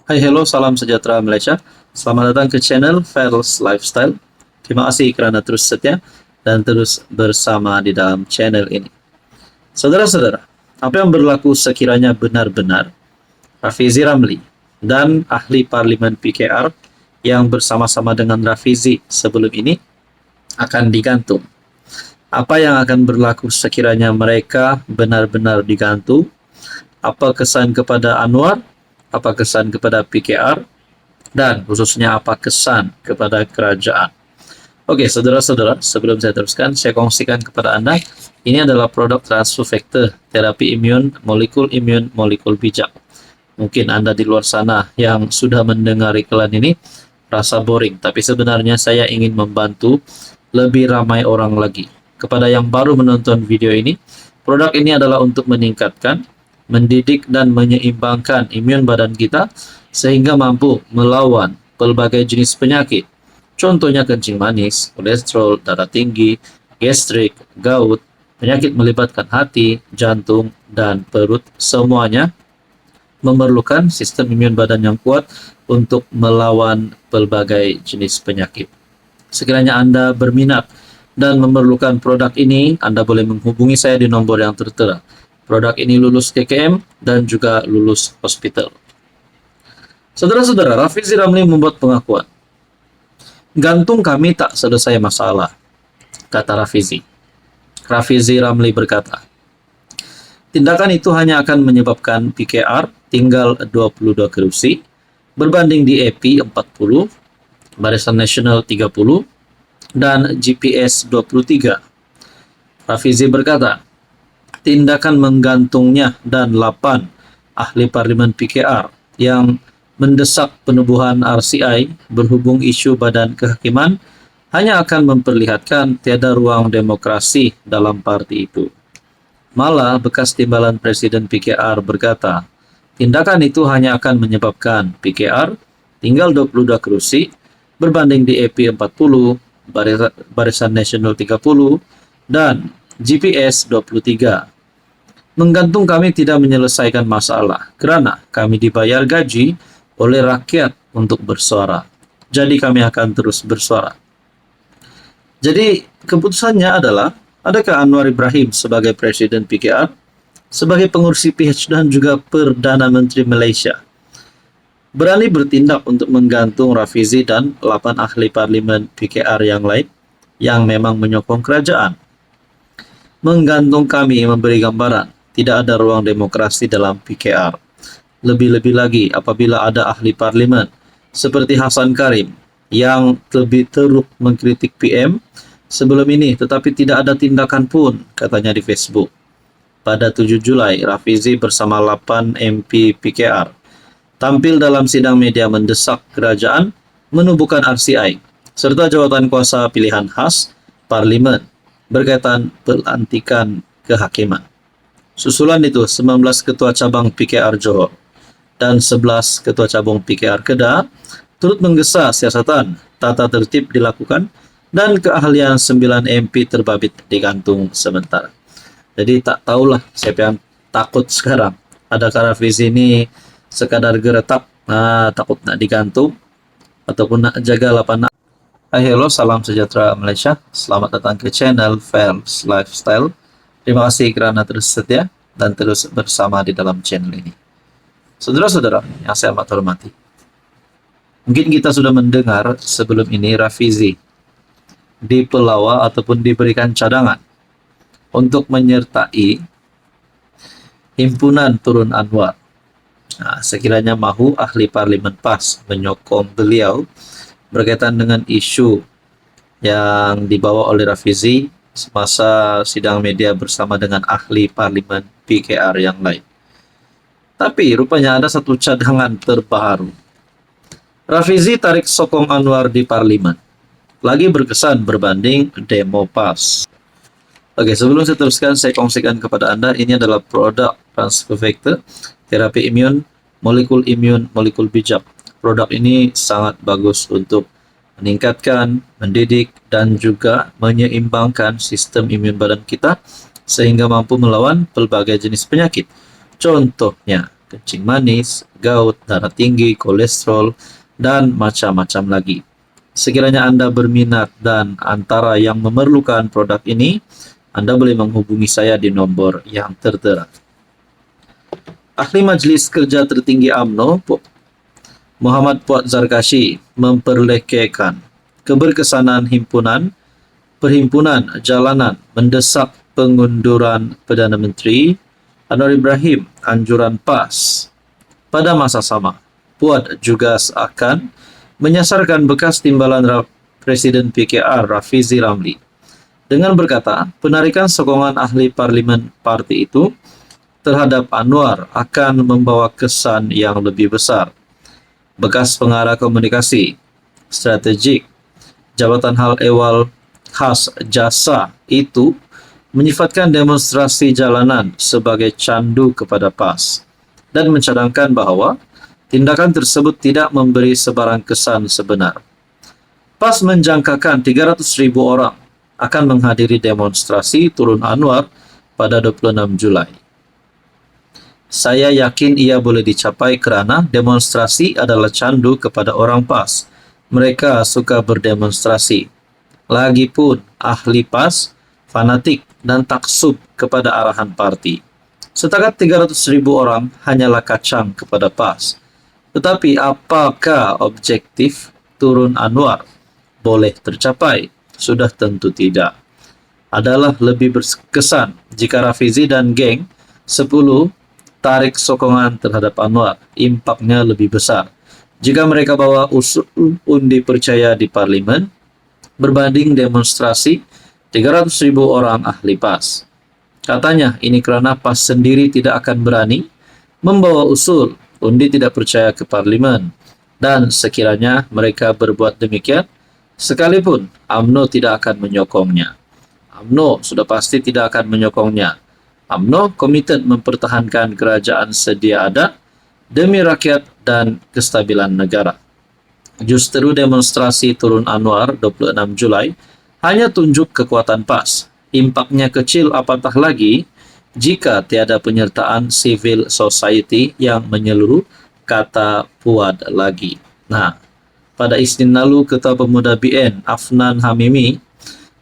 Hai, hello, salam sejahtera Malaysia. Selamat datang ke channel Fairls Lifestyle. Terima kasih kerana terus setia dan terus bersama di dalam channel ini. Saudara-saudara, apa yang berlaku sekiranya benar-benar Rafizi Ramli dan ahli parlimen PKR yang bersama-sama dengan Rafizi sebelum ini akan digantung. Apa yang akan berlaku sekiranya mereka benar-benar digantung? Apa kesan kepada Anwar? Apa kesan kepada PKR? Dan khususnya apa kesan kepada kerajaan? Oke, saudara-saudara, sebelum saya teruskan, saya kongsikan kepada Anda, ini adalah produk transfer factor, terapi imun, molekul bijak. Mungkin Anda di luar sana yang sudah mendengar iklan ini, rasa boring, tapi sebenarnya saya ingin membantu lebih ramai orang lagi. Kepada yang baru menonton video ini, produk ini adalah untuk meningkatkan, mendidik, dan menyeimbangkan imun badan kita sehingga mampu melawan pelbagai jenis penyakit. Contohnya kencing manis, kolesterol, darah tinggi, gastrik, gout, penyakit melibatkan hati, jantung, dan perut. Semuanya memerlukan sistem imun badan yang kuat untuk melawan pelbagai jenis penyakit. Sekiranya Anda berminat dan memerlukan produk ini, Anda boleh menghubungi saya di nomor yang tertera. Produk ini lulus KKM dan juga lulus hospital. Saudara-saudara, Rafizi Ramli membuat pengakuan. Gantung kami tak selesai masalah, kata Rafizi. Rafizi Ramli berkata, tindakan itu hanya akan menyebabkan PKR tinggal 22 kursi, berbanding di EP 40, Barisan Nasional 30, dan GPS 23. Rafizi berkata, tindakan menggantungnya dan 8 ahli parlimen PKR yang mendesak penubuhan RCI berhubung isu badan kehakiman hanya akan memperlihatkan tiada ruang demokrasi dalam parti itu. Malah, bekas timbalan Presiden PKR berkata, tindakan itu hanya akan menyebabkan PKR tinggal 22 kursi berbanding di EP 40, Barisan Nasional 30, dan GPS 23. Menggantung kami tidak menyelesaikan masalah, kerana kami dibayar gaji oleh rakyat untuk bersuara. Jadi kami akan terus bersuara. Jadi keputusannya adalah, adakah Anwar Ibrahim sebagai Presiden PKR, sebagai pengurus PH dan juga Perdana Menteri Malaysia, berani bertindak untuk menggantung Rafizi dan 8 ahli parlimen PKR yang lain yang memang menyokong kerajaan? Menggantung kami memberi gambaran tidak ada ruang demokrasi dalam PKR. Lebih-lebih lagi apabila ada ahli parlimen seperti Hasan Karim yang lebih teruk mengkritik PM sebelum ini, tetapi tidak ada tindakan pun, katanya di Facebook. Pada 7 Julai, Rafizi bersama 8 MP PKR tampil dalam sidang media mendesak kerajaan menubuhkan RCI serta jawatan kuasa pilihan khas parlimen berkaitan pelantikan kehakiman. Susulan itu 19 ketua cabang PKR Johor dan 11 ketua cabang PKR Kedah turut menggesa siasatan tata tertib dilakukan dan keahlian 9 MP terbabit digantung sementara. Jadi tak tahulah siapa yang takut sekarang. Adakah Rafizi ini sekadar geretak, takut nak digantung, ataupun nak jaga lapan. Hai, hello, salam sejahtera Malaysia. Selamat datang ke channel Fairls Lifestyle. Terima kasih kerana terus setia dan terus bersama di dalam channel ini. Saudara-saudara yang saya amat hormati, mungkin kita sudah mendengar sebelum ini Rafizi dipelawa ataupun diberikan cadangan untuk menyertai himpunan turun Anwar. Sekiranya mahu ahli parlimen PAS menyokong beliau berkaitan dengan isu yang dibawa oleh Rafizi semasa sidang media bersama dengan ahli parlimen PKR yang lain. Tapi rupanya ada satu cadangan terbaru. Rafizi tarik sokong Anwar di parlimen. Lagi berkesan berbanding demo PAS. Oke, sebelum saya teruskan, saya kongsikan kepada Anda, ini adalah produk transfer factor, terapi imun, molekul bijak. Produk ini sangat bagus untuk meningkatkan, mendidik, dan juga menyeimbangkan sistem imun badan kita sehingga mampu melawan pelbagai jenis penyakit. Contohnya, kencing manis, gout, darah tinggi, kolesterol, dan macam-macam lagi. Sekiranya Anda berminat dan antara yang memerlukan produk ini, Anda boleh menghubungi saya di nomor yang tertera. Ahli Majelis Kerja Tertinggi UMNO, Muhammad Fuad Zarkashi, memperlekehkan keberkesanan Perhimpunan Jalanan mendesak pengunduran Perdana Menteri Anwar Ibrahim anjuran PAS. Pada masa sama, Fuad juga akan menyasarkan bekas timbalan Presiden PKR Rafizi Ramli dengan berkata penarikan sokongan ahli parlimen parti itu terhadap Anwar akan membawa kesan yang lebih besar. Bekas pengarah komunikasi strategik Jabatan Hal Ehwal Khas Jasa itu menyifatkan demonstrasi jalanan sebagai candu kepada PAS dan mencadangkan bahwa tindakan tersebut tidak memberi sebarang kesan sebenar. PAS menjangkakan 300.000 orang akan menghadiri demonstrasi turun Anwar pada 26 Julai. Saya yakin ia boleh dicapai kerana demonstrasi adalah candu kepada orang PAS. Mereka suka berdemonstrasi. Lagipun ahli PAS fanatik dan taksub kepada arahan parti. Setakat 300.000 orang hanyalah kacang kepada PAS. Tetapi apakah objektif turun Anwar boleh tercapai? Sudah tentu tidak. Adalah lebih berkesan jika Rafizi dan geng 10 tarik sokongan terhadap Anwar. Impaknya lebih besar jika mereka bawa usul undi percaya di parlimen berbanding demonstrasi 300.000 orang ahli PAS. Katanya ini kerana PAS sendiri tidak akan berani membawa usul undi tidak percaya ke parlimen, dan sekiranya mereka berbuat demikian, sekalipun UMNO tidak akan menyokongnya. UMNO sudah pasti tidak akan menyokongnya. UMNO komited mempertahankan kerajaan sedia ada demi rakyat dan kestabilan negara. Justru demonstrasi turun Anwar 26 Julai hanya tunjuk kekuatan PAS. Impaknya kecil apatah lagi jika tiada penyertaan civil society yang menyeluruh, kata Fuad lagi. Nah, pada Isnin lalu, Ketua Pemuda BN Afnan Hamimi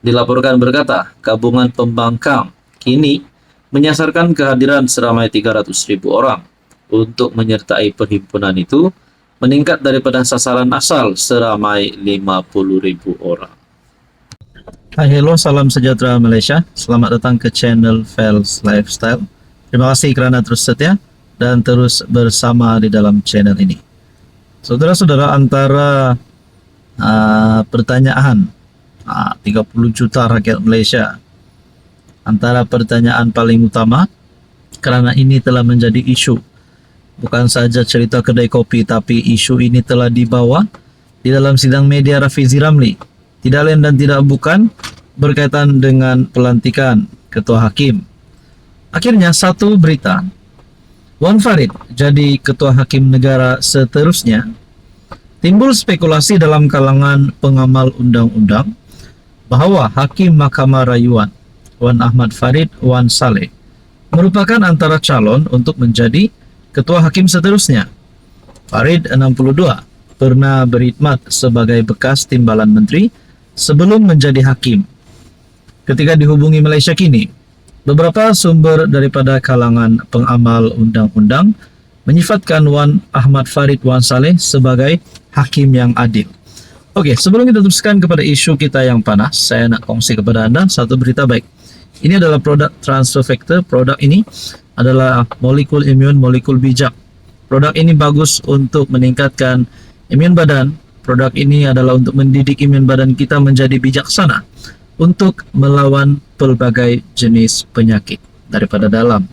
dilaporkan berkata, gabungan pembangkang kini menyasarkan kehadiran seramai 300.000 orang untuk menyertai perhimpunan itu, meningkat daripada sasaran asal seramai 50.000 orang. Hai, hello, salam sejahtera Malaysia. Selamat datang ke channel Fels Lifestyle. Terima kasih kerana terus setia dan terus bersama di dalam channel ini. Saudara-saudara, antara pertanyaan 30 juta rakyat Malaysia, antara pertanyaan paling utama kerana ini telah menjadi isu. Bukan saja cerita kedai kopi, tapi isu ini telah dibawa di dalam sidang media Rafizi Ramli. Tidak lain dan tidak bukan berkaitan dengan pelantikan Ketua Hakim. Akhirnya satu berita, Wan Farid jadi Ketua Hakim negara seterusnya. Timbul spekulasi dalam kalangan pengamal undang-undang bahawa Hakim Mahkamah Rayuan Wan Ahmad Farid Wan Saleh merupakan antara calon untuk menjadi Ketua Hakim seterusnya. Farid 62 pernah berkhidmat sebagai bekas timbalan menteri sebelum menjadi hakim. Ketika dihubungi Malaysia Kini, beberapa sumber daripada kalangan pengamal undang-undang menyifatkan Wan Ahmad Farid Wan Saleh sebagai hakim yang adil. Okey, sebelum kita teruskan kepada isu kita yang panas, saya nak kongsi kepada anda satu berita baik. Ini adalah produk transfer factor. Produk ini adalah molekul imun, molekul bijak. Produk ini bagus untuk meningkatkan imun badan. Produk ini adalah untuk mendidik imun badan kita menjadi bijaksana untuk melawan pelbagai jenis penyakit daripada dalam.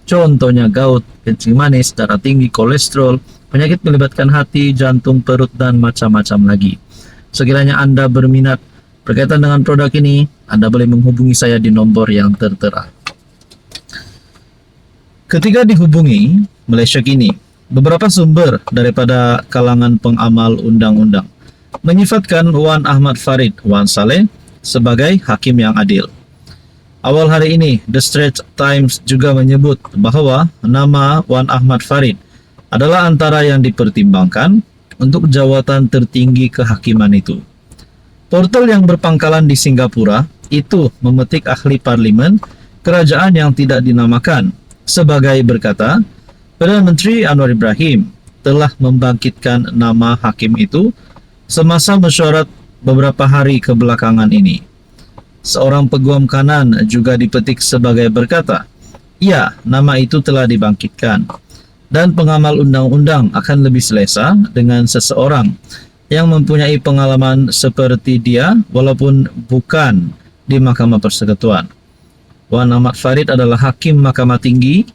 Contohnya gout, kencing manis, darah tinggi, kolesterol, penyakit melibatkan hati, jantung, perut, dan macam-macam lagi. Sekiranya anda berminat berkaitan dengan produk ini, anda boleh menghubungi saya di nombor yang tertera. Ketika dihubungi Malaysia Kini, beberapa sumber daripada kalangan pengamal undang-undang menyifatkan Wan Ahmad Farid Wan Saleh sebagai hakim yang adil. Awal hari ini, The Straits Times juga menyebut bahawa nama Wan Ahmad Farid adalah antara yang dipertimbangkan untuk jawatan tertinggi kehakiman itu. Portal yang berpangkalan di Singapura itu memetik ahli parlimen kerajaan yang tidak dinamakan sebagai berkata, Perdana Menteri Anwar Ibrahim telah membangkitkan nama hakim itu semasa mesyuarat beberapa hari kebelakangan ini. Seorang peguam kanan juga dipetik sebagai berkata, ya, nama itu telah dibangkitkan, dan pengamal undang-undang akan lebih selesa dengan seseorang yang mempunyai pengalaman seperti dia walaupun bukan di Mahkamah Persekutuan. Wan Ahmad Farid adalah hakim Mahkamah Tinggi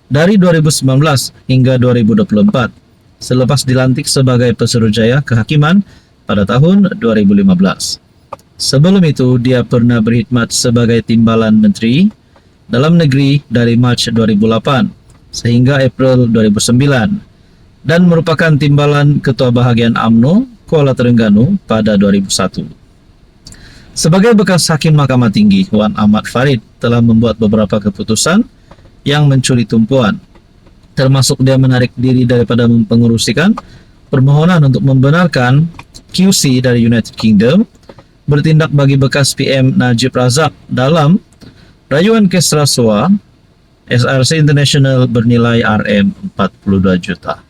dari 2019 hingga 2024 selepas dilantik sebagai Pesuruhjaya Kehakiman pada tahun 2015. Sebelum itu, dia pernah berkhidmat sebagai Timbalan Menteri Dalam Negeri dari Mac 2008 sehingga April 2009 dan merupakan Timbalan Ketua Bahagian UMNO Kuala Terengganu pada 2001. Sebagai bekas Hakim Mahkamah Tinggi, Wan Ahmad Farid telah membuat beberapa keputusan yang mencuri tumpuan, termasuk dia menarik diri daripada mempengerusikan permohonan untuk membenarkan QC dari United Kingdom bertindak bagi bekas PM Najib Razak dalam rayuan kes rasuah SRC International bernilai RM 42 juta.